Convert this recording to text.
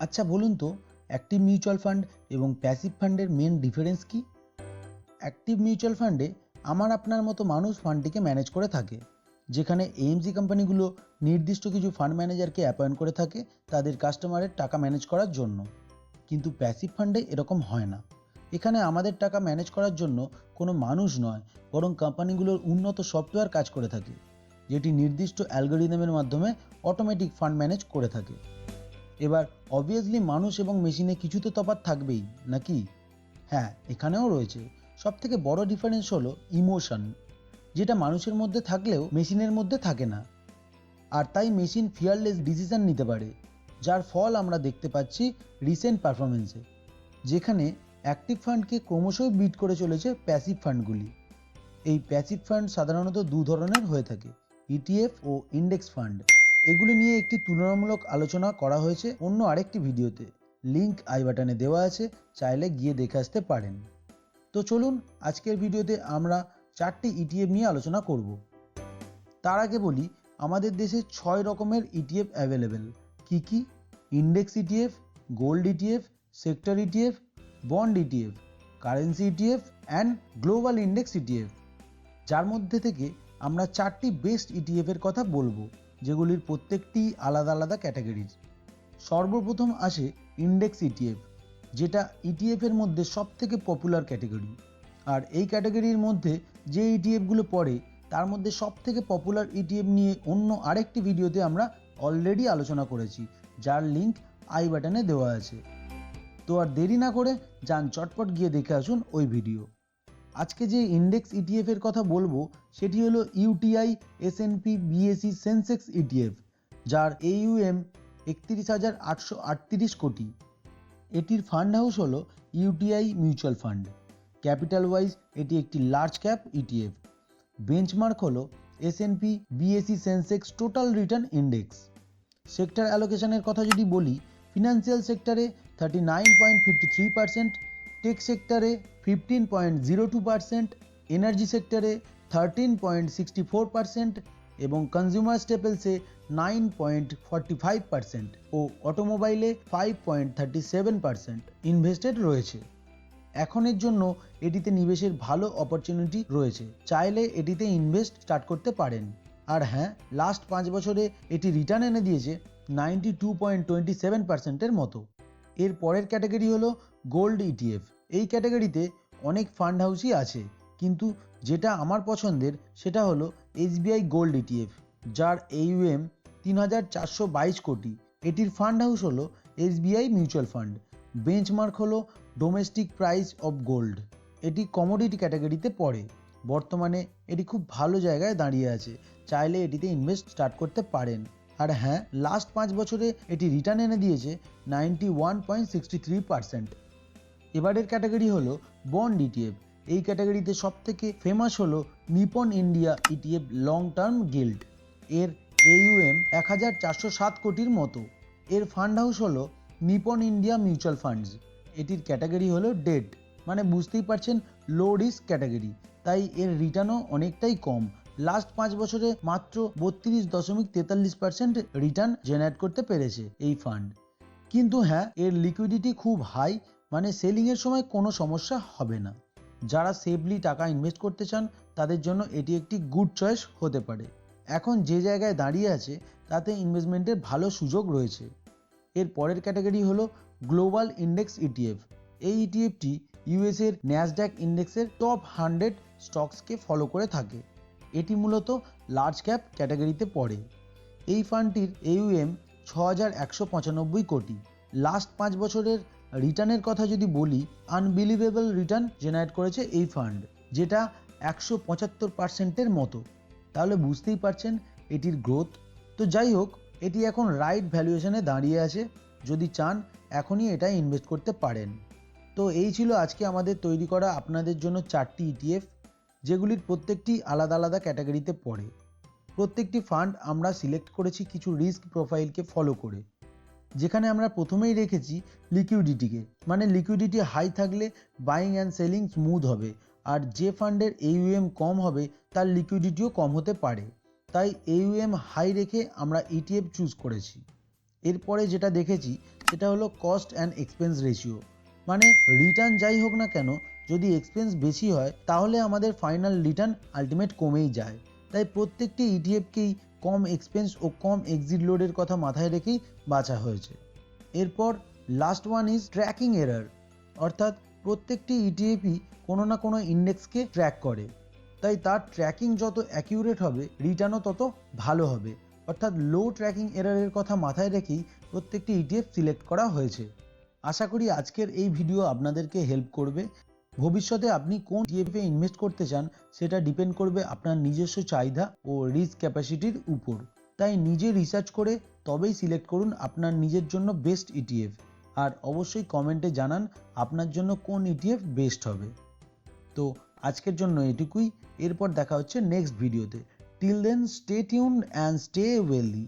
আচ্ছা বলুন তো, অ্যাক্টিভ মিউচুয়াল ফান্ড এবং প্যাসিভ ফান্ডের মেন ডিফারেন্স কি? অ্যাক্টিভ মিউচুয়াল ফান্ডে আমার আপনার মতো মানুষ ফান্ডটিকে ম্যানেজ করে থাকে, যেখানে এএমসি কোম্পানিগুলো নির্দিষ্ট কিছু ফান্ড ম্যানেজারকে অ্যাপয়েন্ট করে থাকে তাদের কাস্টমারের টাকা ম্যানেজ করার জন্য। কিন্তু প্যাসিভ ফান্ডে এরকম হয় না। এখানে আমাদের টাকা ম্যানেজ করার জন্য কোনো মানুষ নয়, বরং কোম্পানিগুলোর উন্নত সফটওয়্যার কাজ করে থাকে, যেটি নির্দিষ্ট অ্যালগোরিদমের মাধ্যমে অটোমেটিক ফান্ড ম্যানেজ করে থাকে। এবার অবভিয়াসলি মানুষ এবং মেশিনে কিছু তো তফাৎ থাকবেই, নাকি? হ্যাঁ, এখানেও রয়েছে। সবথেকে বড় ডিফারেন্স হলো ইমোশন, যেটা মানুষের মধ্যে থাকলেও মেশিনের মধ্যে থাকে না। আর তাই মেশিন ফিয়ারলেস ডিসিশন নিতে পারে, যার ফল আমরা দেখতে পাচ্ছি রিসেন্ট পারফরমেন্সে, যেখানে অ্যাক্টিভ ফান্ডকে ক্রমশই বিট করে চলেছে প্যাসিভ ফান্ডগুলি। এই প্যাসিভ ফান্ড সাধারণত দু ধরনের হয়ে থাকে, ইটিএফ ও ইন্ডেক্স ফান্ড। এগুলি নিয়ে একটি তুলনামূলক আলোচনা করা হয়েছে অন্য আরেকটি ভিডিওতে, লিংক আই বাটনে দেওয়া আছে, চাইলে গিয়ে দেখে আসতে পারেন। তো চলুন, আজকের ভিডিওতে আমরা 4টি ইটিএফ নিয়ে আলোচনা করব। তার আগে বলি, আমাদের দেশে 6 রকমের ইটিএফ অ্যাভেলেবেল। কি কি? Index ETF, gold ETF, sector ETF, bond ETF, currency ETF and global index ETF. যার মধ্যে থেকে আমরা 4টি বেস্ট ইটিএফ এর কথা বলবো, যেগুলির প্রত্যেকটি আলাদা আলাদা ক্যাটাগরির। সর্বপ্রথম আসে ইন্ডেক্স ইটিএফ, যেটা ইটিএফ এর মধ্যে সবথেকে পপুলার ক্যাটাগরি। আর এই ক্যাটাগরির মধ্যে যে ইটিএফগুলো পড়ে, তার মধ্যে সবথেকে পপুলার ইটিএফ নিয়ে অন্য আরেকটি ভিডিওতে আমরা অলরেডি আলোচনা করেছি, যার লিংক আই বাটনে দেওয়া আছে। তো আর দেরি না করে যান চটপট গিয়ে দেখে আসুন ওই ভিডিও। আজকে যে ইন্ডেক্স ইটিএফ এর কথা বলবো সেটি হলো UTI S&P BSE Sensex ETF, যার AUM 31,838 কোটি। এটির ফান্ড হাউস হলো UTI mutual fund. Capital wise এটি একটি লার্জ ক্যাপ ইটিএফ। বেঞ্চমার্ক হলো S&P BSE Sensex total return index. Sector অ্যালোকেশনের কথা যদি বলি, ফিনান্সিয়াল সেক্টরে 39.53%, টেক সেক্টরে 15.02%, এনার্জি সেক্টরে 13.64% এবং কনজিউমার স্টেপলসে 9.45% ও অটোমোবাইলে 5.37% ইনভেস্টেড রয়েছে। এখনের জন্য এটিতে নিবেশের ভালো অপরচুনিটি রয়েছে, চাইলে এটিতে ইনভেস্ট স্টার্ট করতে পারেন। আর হ্যাঁ, লাস্ট 5 বছরে এটি রিটার্ন এনে দিয়েছে 92.27%-এর মতো। এর পরের ক্যাটাগরি হলো গোল্ড ইটিএফ। এই ক্যাটাগরিতে অনেক ফান্ড হাউসই আছে, কিন্তু যেটা আমার পছন্দের সেটা হলো SBI গোল্ড ইটিএফ, যার AUM 3,422 কোটি। এটির ফান্ড হাউস হলো SBI মিউচুয়াল ফান্ড। বেঞ্চমার্ক হলো ডোমেস্টিক প্রাইস অফ গোল্ড। এটি কমোডিটি ক্যাটাগরিতে পড়ে। বর্তমানে এটি খুব ভালো জায়গায় দাঁড়িয়ে আছে, চাইলে এটিতে ইনভেস্ট স্টার্ট করতে পারেন। আর হ্যাঁ, লাস্ট 5 বছরে এটি রিটার্ন এনে দিয়েছে 91.63%। এবারের ক্যাটাগরি হলো বন্ড ইটিএফ। এই ক্যাটাগরিতে সবথেকে ফেমাস হলো Nipon India ETF long term guild. এর AUM 1,407 কোটির মতো। এর ফান্ড হাউস হলো নিপন ইন্ডিয়া মিউচুয়াল ফান্ডস। এটির ক্যাটাগরি হলো ডেট, মানে বুঝতেই পারছেন লো রিস্ক ক্যাটাগরি, তাই এর রিটার্নও অনেকটাই কম। লাস্ট 5 বছরে মাত্র 32.43% রিটার্ন জেনারেট করতে পেরেছে এই ফান্ড। কিন্তু হ্যাঁ, এর লিকুইডিটি খুব হাই, মানে সেলিংয়ের সময় কোনো সমস্যা হবে না। যারা সেফলি টাকা ইনভেস্ট করতে চান তাদের জন্য এটি একটি গুড চয়েস হতে পারে। এখন যে জায়গায় দাঁড়িয়ে আছে তাতে ইনভেস্টমেন্টের ভালো সুযোগ রয়েছে। এর পরের ক্যাটাগরি হলো গ্লোবাল ইন্ডেক্স ইটিএফ। এই ইটিএফটি US এর ন্যাসড্যাক ইন্ডেক্সের টপ 100 স্টকসকে ফলো করে থাকে। এটি মূলত লার্জ ক্যাপ ক্যাটাগরিতে পড়ে। এই ফান্ডটির AUM 6,195 কোটি। লাস্ট 5 বছরের রিটার্নের কথা যদি বলি, আনবিলিভেবল রিটার্ন জেনারেট করেছে এই ফান্ড, যেটা 175%-এর মতো। তাহলে বুঝতেই পারছেন এটির গ্রোথ। তো যাই হোক, এটি এখন রাইট ভ্যালুয়েশনে দাঁড়িয়ে আছে, যদি চান এখনই এটা ইনভেস্ট করতে পারেন। তো এই ছিল আজকে আমাদের তৈরি করা আপনাদের জন্য 4টি ইটিএফ, যেগুলির প্রত্যেকটি আলাদা আলাদা ক্যাটাগরিতে পড়ে। প্রত্যেকটি ফান্ড আমরা সিলেক্ট করেছি কিছু রিস্ক প্রোফাইলকে ফলো করে, যেখানে আমরা প্রথমেই রেখেছি লিকুইডিটিকে, মানে লিকুইডিটি হাই থাকলে বাইং অ্যান্ড সেলিং স্মুথ হবে, আর যে ফান্ডের AUM কম হবে তার লিকুইডিটিও কম হতে পারে। তাই AUM হাই রেখে আমরা ETF চুজ করেছি। এরপরে যেটা দেখেছি সেটা হলো কস্ট অ্যান্ড এক্সপেন্স রেশিও, মানে রিটার্ন যাই হোক না কেন যদি এক্সপেন্স বেশি হয় তাহলে আমাদের ফাইনাল রিটার্ন আলটিমেট কমেই যায়। তাই প্রত্যেকটি ইটিএফকেই কম এক্সপেন্স ও কম এক্সিট লোডের কথা মাথায় রেখেই বাছা হয়েছে। এরপর last one is tracking error, অর্থাৎ প্রত্যেকটি ইটিএফই কোনো না কোনো ইন্ডেক্সকে ট্র্যাক করে, তাই তার ট্র্যাকিং যত অ্যাকিউরেট হবে রিটার্নও তত ভালো হবে। অর্থাৎ লো ট্র্যাকিং এরারের কথা মাথায় রেখেই প্রত্যেকটি ইটিএফ সিলেক্ট করা হয়েছে। আশা করি আজকের এই ভিডিও আপনাদেরকে হেল্প করবে। ভবিষ্যতে আপনি কোন ইটিএফে ইনভেস্ট করতে চান সেটা ডিপেন্ড করবে আপনার নিজস্ব চাহিদা ও রিস্ক ক্যাপাসিটির উপর। তাই নিজে রিসার্চ করে তবেই সিলেক্ট করুন আপনার নিজের জন্য বেস্ট ইটিএফ। আর অবশ্যই কমেন্টে জানান আপনার জন্য কোন ইটিএফ বেস্ট হবে। তো আজকের জন্য এটুকুই, এরপর দেখা হচ্ছে নেক্সট ভিডিওতে। Till then stay tuned and stay wealthy.